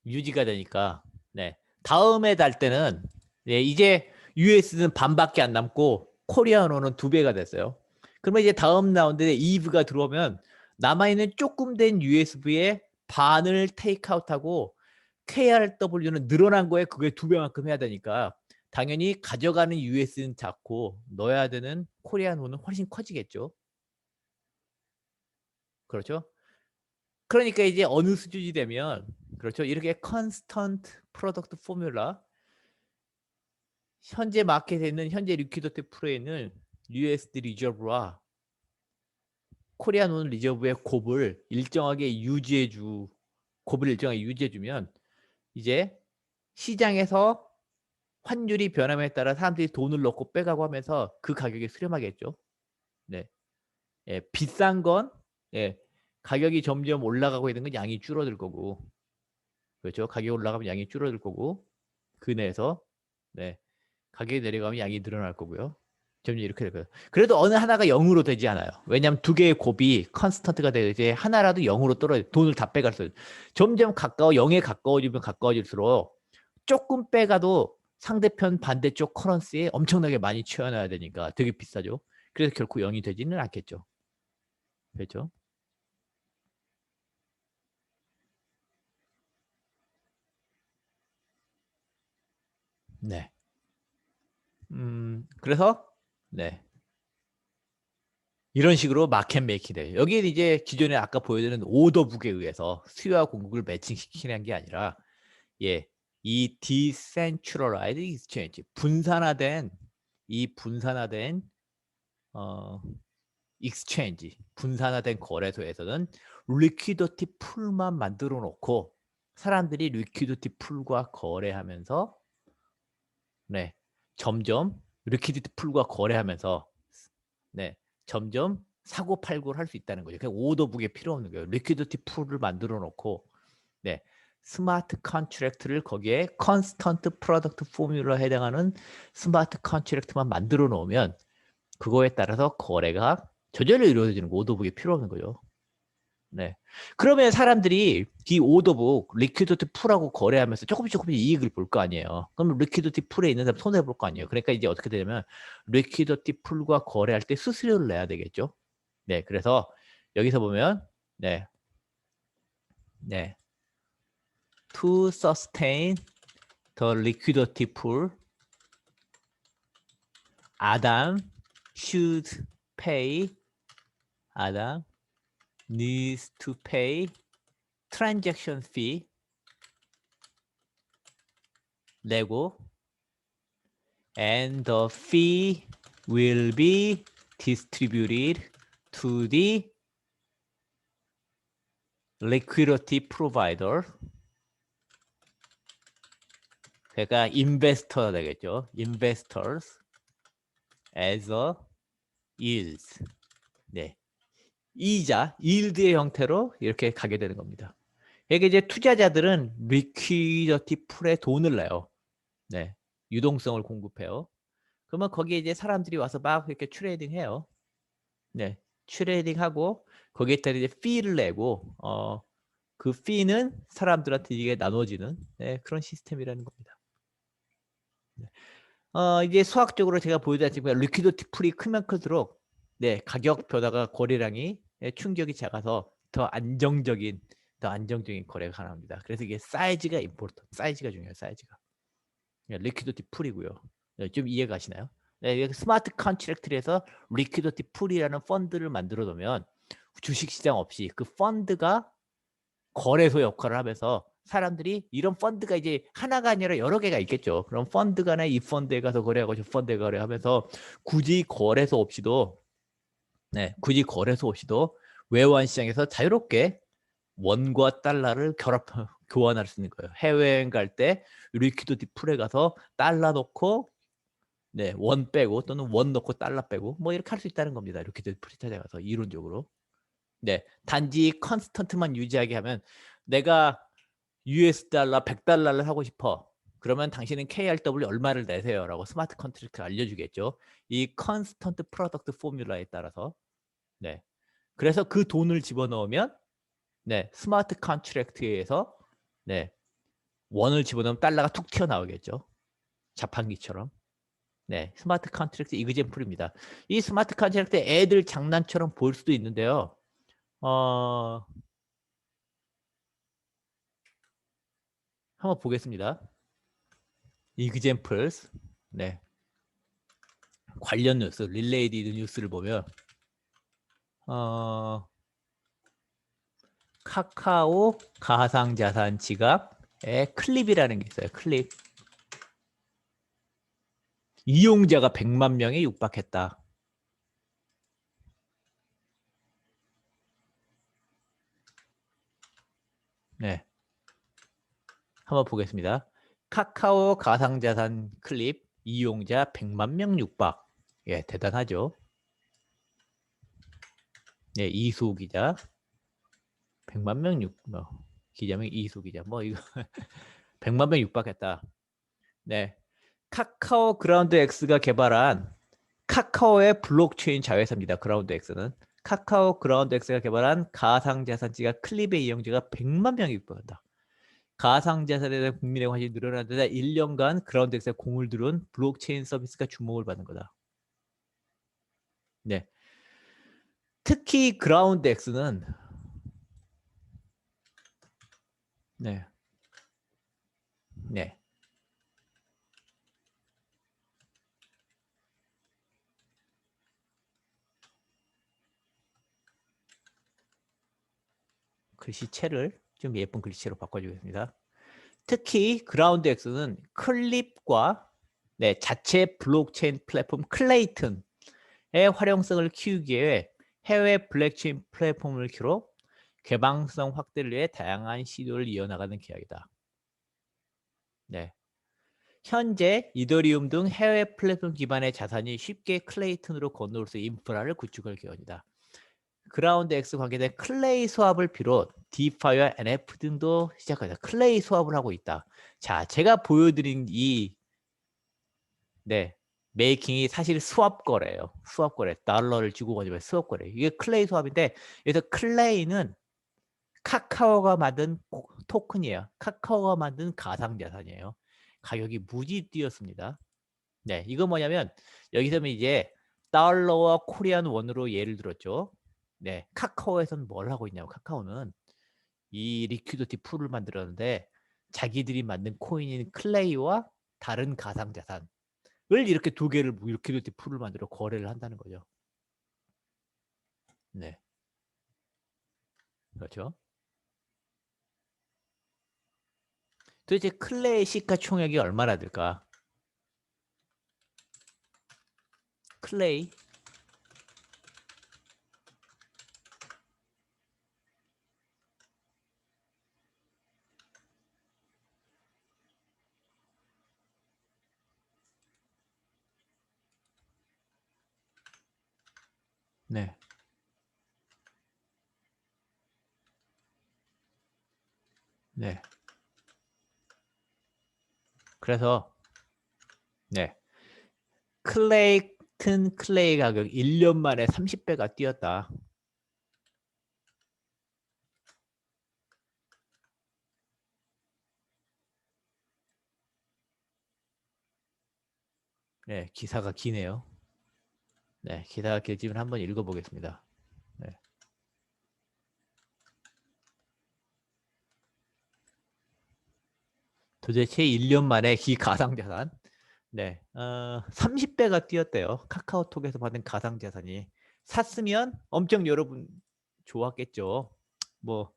유지가 되니까 네. 다음에 달 때는 네, 이제 US는 반밖에 안 남고 코리아노는 2배가 됐어요. 그러면 이제 다음 라운드에 이브가 들어오면 남아있는 조금 된 USV의 반을 테이크아웃하고 KRW는 늘어난 거에 그게 2배만큼 해야 되니까 당연히 가져가는 US는 작고 넣어야 되는 코리아노는 훨씬 커지겠죠. 그렇죠? 그러니까 이제 어느 수준이 되면 그렇죠. 이렇게 컨스턴트 프로덕트 포뮬라 현재 마켓에 있는 현재 리퀴디티 풀에 있는 USD 리저브와 코리안 원 리저브의 곱을 일정하게 유지해주면 이제 시장에서 환율이 변함에 따라 사람들이 돈을 넣고 빼가고 하면서 그 가격이 수렴하겠죠. 네, 예, 비싼 건 예, 가격이 점점 올라가고 있는 건 양이 줄어들 거고 그렇죠. 가격이 올라가면 양이 줄어들 거고 그 내에서 네, 가격이 내려가면 양이 늘어날 거고요. 점점 이렇게 될 거예요. 그래도 어느 하나가 0으로 되지 않아요. 왜냐하면 두 개의 곱이 컨스턴트가 되지 하나라도 0으로 떨어져 돈을 다 빼갔어요. 점점 가까워 0에 가까워지면 가까워질수록 조금 빼가도 상대편 반대쪽 커런시에 엄청나게 많이 취해놔야 되니까 되게 비싸죠. 그래서 결코 0이 되지는 않겠죠. 그렇죠? 네. 그래서 네. 이런 식으로 마켓 메이킹이 돼요. 여기는 이제 기존에 아까 보여드린 오더북에 의해서 수요와 공급을 매칭시키는 게 아니라 예, 이 decentralized exchange 분산화된 어 exchange 분산화된 거래소에서는 리퀴디티 풀만 만들어 놓고 사람들이 리퀴디티 풀과 거래하면서 네, 점점 리퀴디티 풀과 거래하면서 네, 점점 사고 팔고를 할 수 있다는 거죠. 그냥 오더북에 필요 없는 거예요. 리퀴디티 풀을 만들어 놓고 네, 스마트 컨트랙트를 거기에 컨스턴트 프로덕트 포뮬러에 해당하는 스마트 컨트랙트만 만들어 놓으면 그거에 따라서 거래가 저절로 이루어지는 거 오더북이 필요 없는 거죠. 네. 그러면 사람들이 이 오더북 리퀴디티 풀하고 거래하면서 조금씩 이익을 볼 거 아니에요. 그럼 리퀴디티 풀에 있는 사람 손해 볼 거 아니에요. 그러니까 이제 어떻게 되냐면 리퀴디티 풀과 거래할 때 수수료를 내야 되겠죠. 네. 그래서 여기서 보면 네. 네. To sustain the liquidity pool, Adam should pay Adam needs to pay transaction fee 내고 and the fee will be distributed to the liquidity provider. 그러니까 investor 되겠죠. investors as a yield. 네. 이자, yield의 형태로 이렇게 가게 되는 겁니다. 이게 이제 투자자들은 리퀴디티 풀에 돈을 내요. 네. 유동성을 공급해요. 그러면 거기에 이제 사람들이 와서 막 이렇게 트레이딩 해요. 네. 트레이딩 하고 거기에 따라 이제 피를 내고 그 피는 사람들한테 이게 나눠지는 네, 그런 시스템이라는 겁니다. 네. 이제 수학적으로 제가 보여드렸지만 리퀴디티 풀이 크면 클수록 네, 가격 변화가 거래량이 네, 충격이 작아서 더 안정적인 거래가 가능합니다. 그래서 이게 사이즈가 임포턴트, 사이즈가 중요해요. 사이즈가. 네, 리퀴디티 풀이고요. 네, 좀 이해 가시나요? 네, 스마트 컨트랙트에서 리퀴디티 풀이라는 펀드를 만들어 놓으면 주식시장 없이 그 펀드가 거래소 역할을 하면서 사람들이 이런 펀드가 이제 하나가 아니라 여러 개가 있겠죠. 그럼 펀드 간에 이 펀드에 가서 거래하고 저 펀드에 거래하면서 굳이 거래소 없이도 네, 굳이 거래소 없이도 외환 시장에서 자유롭게 원과 달러를 교환할 수 있는 거예요. 해외여행 갈 때 리퀴디티 풀에 가서 달러 넣고 네, 원 빼고 또는 원 넣고 달러 빼고 뭐 이렇게 할 수 있다는 겁니다. 리퀴디티 풀이 찾아가서 이론적으로. 네, 단지 컨스턴트만 유지하게 하면 내가 US 달러 100달러를 하고 싶어. 그러면 당신은 KRW 얼마를 내세요? 라고 스마트 컨트랙트를 알려주겠죠. 이 컨스턴트 프로덕트 포뮬러에 따라서. 네. 그래서 그 돈을 집어넣으면 네, 스마트 컨트랙트에서 네, 원을 집어넣으면 달러가 툭 튀어나오겠죠. 자판기처럼. 네, 스마트 컨트랙트 이그젠플입니다. 이 스마트 컨트랙트 애들 장난처럼 보일 수도 있는데요. 한번 보겠습니다. examples. 네. 관련 뉴스, 릴레이디드 뉴스를 보면 카카오 가상자산 지갑의 클립이라는 게 있어요. 클립. 이용자가 100만 명에 육박했다. 네. 한번 보겠습니다. 카카오 가상자산 클립 이용자 100만 명 육박. 예, 대단하죠. 네, 이수 기자. 100만 명 기자명 이수 기자. 뭐 이거 100만 명 육박했다. 네. 카카오 그라운드 X가 개발한 카카오의 블록체인 자회사입니다. 그라운드 X는. 카카오 그라운드 X가 개발한 가상자산지가 클립의 이용자가 100만 명이 육박한다. 가상자산에 대한 국민의 관심이 늘어나는 데 1년간 그라운드 X가 공을 들은 블록체인 서비스가 주목을 받는 거다. 네. 특히 그라운드 X는 네. 네. 글씨체를 좀 예쁜 글씨체로 바꿔주겠습니다. 특히 그라운드 X는 클립과 네, 자체 블록체인 플랫폼 클레이튼의 활용성을 키우기 위해 해외 블록체인 플랫폼을 키로 개방성 확대를 위해 다양한 시도를 이어나가는 계약이다. 네. 현재 이더리움 등 해외 플랫폼 기반의 자산이 쉽게 클레이튼으로 건너올 수 있는 인프라를 구축할 계획이다. 그라운드 X 관계된 클레이 수합을 비롯 디파이와 NF 등도 시작하자. 클레이 수합을 하고 있다. 자, 제가 보여드린 이 네, 메이킹이 사실 수합 거래예요. 수합 거래. 달러를 주고 가지고 수합 거래. 이게 클레이 수합인데, 그래서 클레이는 카카오가 만든 토큰이에요. 카카오가 만든 가상자산이에요. 가격이 무지 뛰었습니다. 네, 이거 뭐냐면 여기서 이제 달러와 코리안 원으로 예를 들었죠. 네, 카카오에서는 뭘 하고 있냐고. 카카오는 이 리퀴디티 풀을 만들었는데 자기들이 만든 코인인 클레이와 다른 가상자산을 이렇게 두 개를 리퀴디티 풀을 만들어 거래를 한다는 거죠. 네, 그렇죠. 도대체 클레이 시가총액이 얼마나 될까? 클레이 네, 네. 그래서 네, 클레이 가격 1년 만에 30배가 뛰었다. 네, 기사가 기네요. 네, 기사가 길지만 한번 읽어보겠습니다. 네. 도대체 1년 만에 이 가상자산 네, 30배가 뛰었대요. 카카오톡에서 받은 가상자산이. 샀으면 엄청 여러분 좋았겠죠. 뭐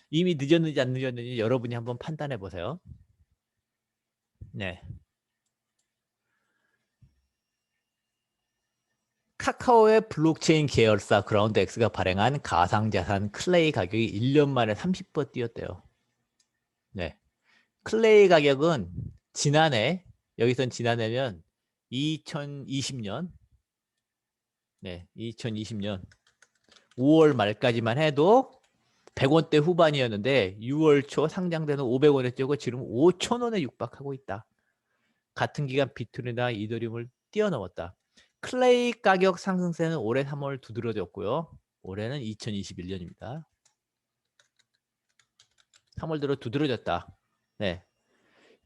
이미 늦었는지 안 늦었는지 여러분이 한번 판단해 보세요. 네. 카카오의 블록체인 계열사 그라운드 X가 발행한 가상자산 클레이 가격이 1년 만에 30배 뛰었대요. 네. 클레이 가격은 지난해, 여기선 지난해면 2020년, 네, 2020년 5월 말까지만 해도 100원대 후반이었는데 6월 초 상장되는 500원에 뛰고 지금 5,000원에 육박하고 있다. 같은 기간 비트코인이나 이더리움을 뛰어넘었다. 클레이 가격 상승세는 올해 3월 두드러졌고요. 올해는 2021년입니다. 3월 들어 두드러졌다. 네.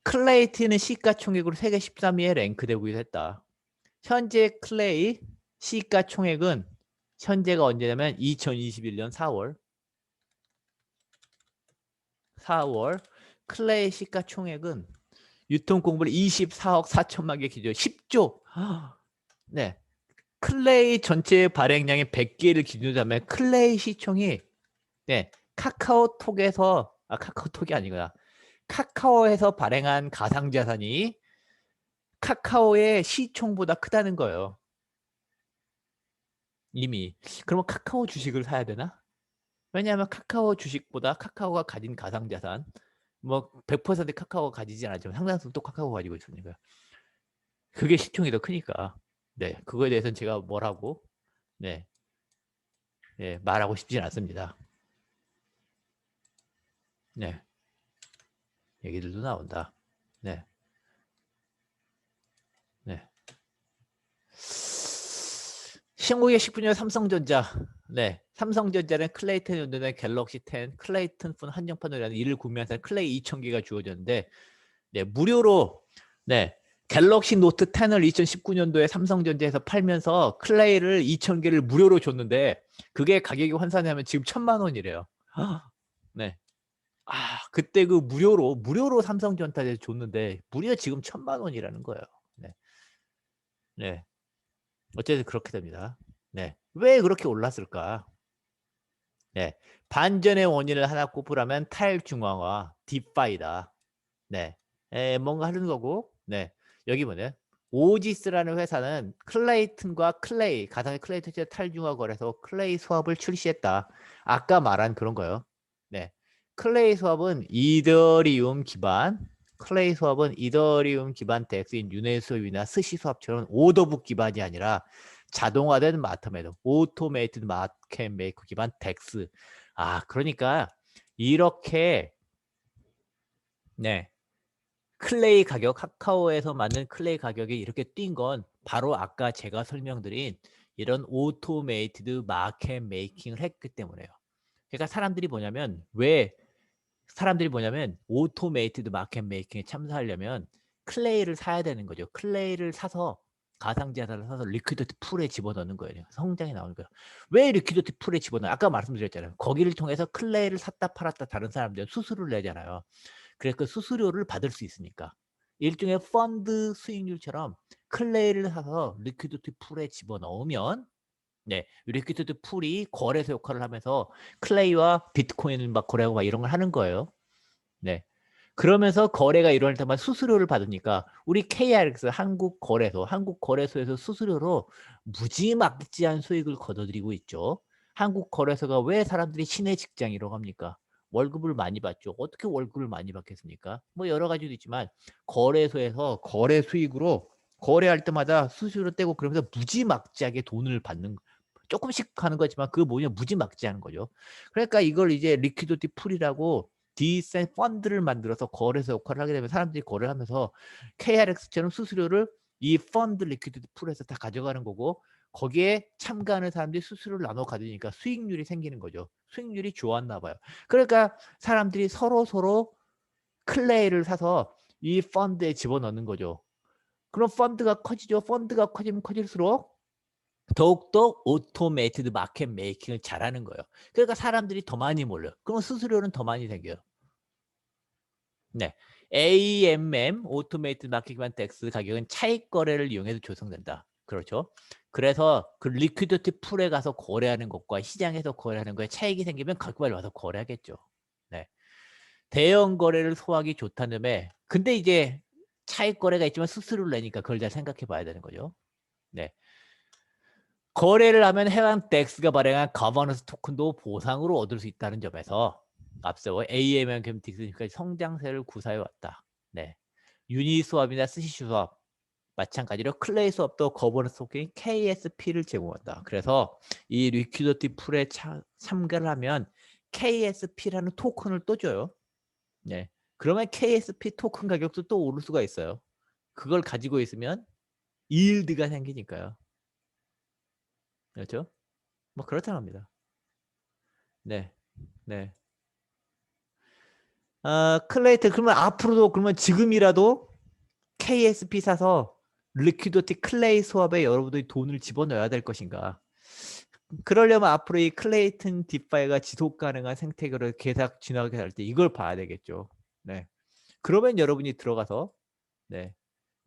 클레이트는 시가총액으로 세계 13위에 랭크되고 했다. 현재 클레이 시가총액은 현재가 언제냐면 2021년 4월 클레이 시가총액은 유통공분 24억 4천만 개 기준 10조. 네. 클레이 전체 발행량의 100개를 기준으로 하면 클레이 시총이 네, 카카오톡이 아니구나. 카카오에서 발행한 가상자산이 카카오의 시총보다 크다는 거예요. 이미. 그러면 카카오 주식을 사야 되나? 왜냐하면 카카오 주식보다 카카오가 가진 가상자산 뭐 100% 카카오가 가지지 않았지만 상당수 또 카카오가 가지고 있으니까 그게 시총이 더 크니까 네 그거에 대해서는 제가 뭐라고 네, 네 말하고 싶진 않습니다. 네 얘기들도 나온다. 네, 네. 신국의 19년 삼성전자 네 삼성전자는 클레이튼 연도된 갤럭시 10 클레이튼 폰 한정판으로 이를 구매한 클레이 2,000개가 주어졌는데 네 무료로 네 갤럭시 노트 10을 2019년도에 삼성전자에서 팔면서 클레이를 2,000개를 무료로 줬는데 그게 가격이 환산하면 지금 1,000만 원이래요. 네. 아, 그때 그 무료로 삼성전자에서 줬는데 무려 지금 1,000만 원이라는 거예요. 네. 네. 어쨌든 그렇게 됩니다. 네. 왜 그렇게 올랐을까? 네. 반전의 원인을 하나 꼽으라면 탈중앙화, 디파이다. 네. 뭔가 하는 거고, 네. 여기 보네. 오지스라는 회사는 클레이튼과 클레이, 가상의 클레이튼 탈중화 거래소 클레이 수합을 출시했다. 아까 말한 그런 거요. 네. 클레이 수합은 이더리움 기반, 클레이 수합은 이더리움 기반 덱스인 유네스왑이나 스시 수합처럼 오더북 기반이 아니라 자동화된 마터매도 오토메이티드 마켓 메이커 기반 덱스. 아, 그러니까 이렇게 네. 클레이 가격, 카카오에서 만든 클레이 가격이 이렇게 뛴 건 바로 아까 제가 설명드린 이런 오토메이티드 마켓 메이킹을 했기 때문에요. 그러니까 사람들이 뭐냐면 오토메이티드 마켓 메이킹에 참여하려면 클레이를 사야 되는 거죠. 클레이를 사서 가상자산을 사서 리퀴디티 풀에 집어넣는 거예요. 성장이 나오는 거예요. 왜 리퀴디티 풀에 집어넣어요? 아까 말씀드렸잖아요. 거기를 통해서 클레이를 샀다 팔았다 다른 사람들은 수수료를 내잖아요. 그래서 그 수수료를 받을 수 있으니까. 일종의 펀드 수익률처럼 클레이를 사서 리퀴디티 풀에 집어넣으면 네, 리퀴디티 풀이 거래소 역할을 하면서 클레이와 비트코인을 막 거래하고 막 이런 걸 하는 거예요. 네. 그러면서 거래가 일어날 때마다 수수료를 받으니까 우리 KRX 한국 거래소에서 수수료로 무지막지한 수익을 거둬들이고 있죠. 한국 거래소가 왜 사람들이 신의 직장이라고 합니까? 월급을 많이 받죠. 어떻게 월급을 많이 받겠습니까? 뭐 여러 가지도 있지만 거래소에서 거래 수익으로 거래할 때마다 수수료 떼고 그러면서 무지막지하게 돈을 받는 조금씩 하는 거지만 그 뭐냐 무지막지하는 거죠. 그러니까 이걸 이제 리퀴디티 풀이라고 디센 펀드를 만들어서 거래소 역할을 하게 되면 사람들이 거래를 하면서 KRX처럼 수수료를 이 펀드 리퀴디티 풀에서 다 가져가는 거고 거기에 참가하는 사람들이 수수료를 나눠 가지니까 수익률이 생기는 거죠. 수익률이 좋았나 봐요. 그러니까 사람들이 서로 클레이를 사서 이 펀드에 집어넣는 거죠. 그럼 펀드가 커지죠. 펀드가 커지면 커질수록 더욱더 오토메이티드 마켓 메이킹을 잘하는 거예요. 그러니까 사람들이 더 많이 몰려요. 그럼 수수료는 더 많이 생겨요. 네. AMM, 오토메이티드 마켓 기반 덱스 가격은 차익 거래를 이용해서 조성된다. 그렇죠. 그래서 그 리퀴디티 풀에 가서 거래하는 것과 시장에서 거래하는 거에 차익이 생기면 거기에 와서 거래하겠죠. 네. 대형 거래를 소화하기 좋다는 데 근데 이제 차익 거래가 있지만 수수료를 내니까 그걸 잘 생각해 봐야 되는 거죠. 네. 거래를 하면 해당 덱스가 발행한 거버넌스 토큰도 보상으로 얻을 수 있다는 점에서 앞서 AMM 딕스까지 성장세를 구사해 왔다. 네. 유니스왑이나 스시스왑 마찬가지로 클레이 수업도 거버넌스 토큰인 KSP를 제공한다. 그래서 이 리퀴디티 풀에 참가를 하면 KSP라는 토큰을 또 줘요. 네. 그러면 KSP 토큰 가격도 또 오를 수가 있어요. 그걸 가지고 있으면 일드가 생기니까요. 그렇죠? 뭐 그렇다고 합니다. 네. 네. 클레이트 그러면 앞으로도 그러면 지금이라도 KSP 사서 리퀴디티 클레이 수업에 여러분들이 돈을 집어넣어야 될 것인가? 그러려면 앞으로 이 클레이튼 디파이가 지속 가능한 생태계로 계속 진화하게 할 때 이걸 봐야 되겠죠. 네. 그러면 여러분이 들어가서 네.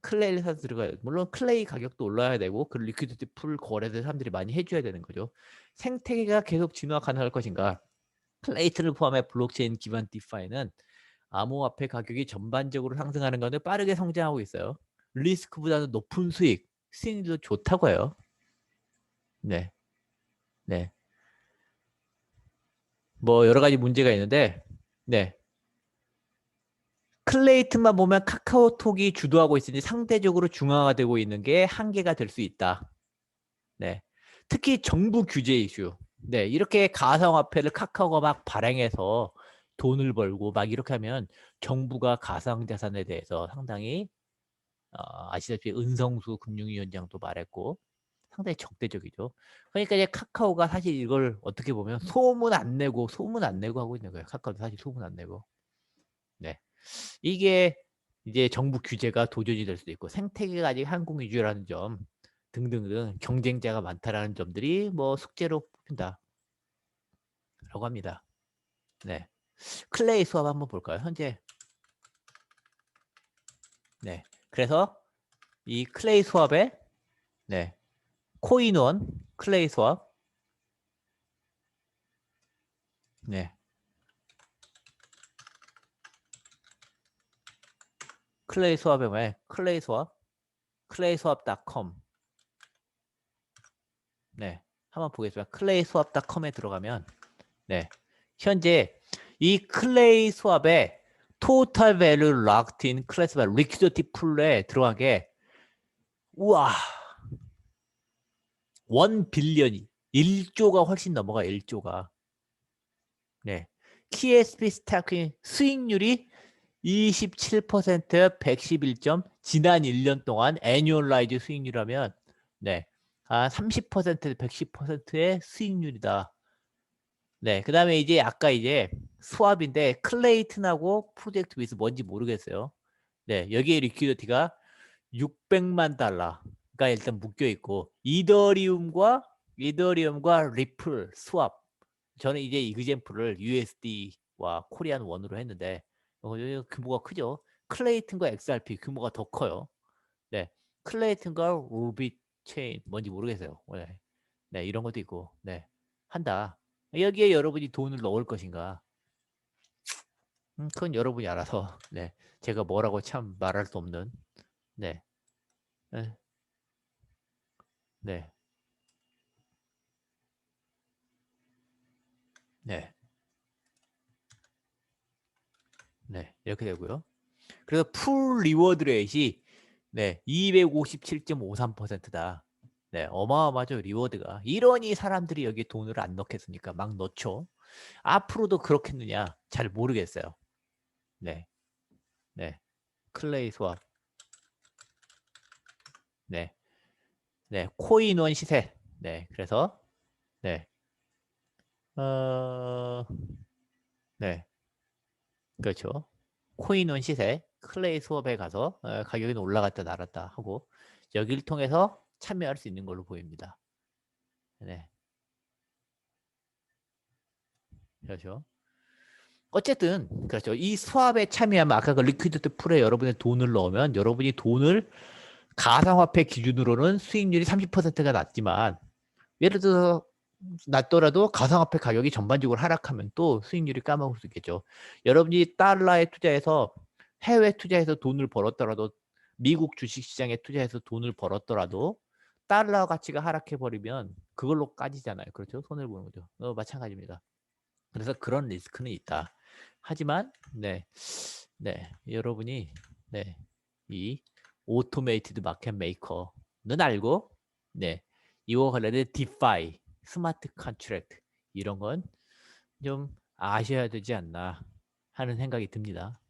클레이를 사서 들어가요. 물론 클레이 가격도 올라야 되고 그 리퀴디티 풀 거래들 사람들이 많이 해줘야 되는 거죠. 생태계가 계속 진화 가능할 것인가? 클레이튼을 포함해 블록체인 기반 디파이는 암호화폐 가격이 전반적으로 상승하는 가운데 빠르게 성장하고 있어요. 리스크보다는 높은 수익률도 좋다고 해요. 네, 네. 뭐 여러 가지 문제가 있는데, 네. 클레이튼만 보면 카카오톡이 주도하고 있으니 상대적으로 중앙화되고 있는 게 한계가 될 수 있다. 네. 특히 정부 규제 이슈. 네, 이렇게 가상화폐를 카카오가 막 발행해서 돈을 벌고 막 이렇게 하면 정부가 가상자산에 대해서 상당히 아시다시피 은성수 금융위원장도 말했고 상당히 적대적이죠. 그러니까 이제 카카오가 사실 이걸 어떻게 보면 소문 안 내고 하고 있는 거예요. 카카오도 사실 소문 안 내고. 네. 이게 이제 정부 규제가 도전이 될 수도 있고 생태계가 아직 한국 위주라는 점 등등등 경쟁자가 많다라는 점들이 뭐 숙제로 뽑힌다라고 합니다. 네. 클레이 수업 한번 볼까요? 현재 네. 그래서 이 클레이 수업에 네. 코인원 클레이 수업 네. 클레이 수압에 왜? 클레이 수압? 클레이수압.com. 네. 한번 보겠습니다. 클레이수압.com에 들어가면 네. 현재 이 클레이 수압의 토탈 밸류 락트 인 클래스 밸류 리퀴디티 풀에 들어가게 우와 1 빌리언이 1조가 훨씬 넘어가 1조가. 네. KSP 스타킹 수익률이 27% 111점 지난 1년 동안 애뉴얼라이즈 수익률하면 네. 30% 110%의 수익률이다. 네. 그다음에 이제 아까 이제 수압인데 클레이튼하고 프로젝트 위스 뭔지 모르겠어요. 네. 여기에 리퀴디티가 600만 달러가 일단 묶여 있고 이더리움과 리플 수압 저는 이제 이그젠플을 USD와 코리안 원으로 했는데 규모가 크죠. 클레이튼과 XRP 규모가 더 커요. 네, 클레이튼과 루비 체인 뭔지 모르겠어요. 네, 네 이런 것도 있고 네 한다. 여기에 여러분이 돈을 넣을 것인가? 그건 여러분이 알아서 네 제가 뭐라고 참 말할 수 없는 네, 네, 네, 네, 네 이렇게 되고요. 그래서 풀 리워드 레이시 네 257.53%다. 네, 어마어마하죠 리워드가. 이러니 사람들이 여기에 돈을 안 넣겠습니까? 막 넣죠. 앞으로도 그렇겠느냐? 잘 모르겠어요. 네, 네, 클레이 수압, 네, 네, 코인원 시세, 네, 그래서 네, 어, 네, 그렇죠. 코인원 시세, 클레이 수업에 가서 가격이 올라갔다 내렸다 하고 여기를 통해서 참여할 수 있는 걸로 보입니다. 네, 그렇죠. 어쨌든 그렇죠. 이 수합에 참여하면 아까 그 리퀴디티 풀에 여러분의 돈을 넣으면 여러분이 돈을 가상화폐 기준으로는 수익률이 30%가 낮지만 예를 들어서 낮더라도 가상화폐 가격이 전반적으로 하락하면 또 수익률이 까먹을 수 있겠죠. 여러분이 달러에 투자해서 해외 투자해서 돈을 벌었더라도 미국 주식시장에 투자해서 돈을 벌었더라도 달러 가치가 하락해 버리면 그걸로 까지잖아요. 그렇죠? 손해를 보는 거죠. 마찬가지입니다. 그래서 그런 리스크는 있다. 하지만 네, 네 여러분이 네, 이 오토메이티드 마켓 메이커는 알고 네 이와 관련된 디파이, 스마트 컨트랙트 이런 건 좀 아셔야 되지 않나 하는 생각이 듭니다.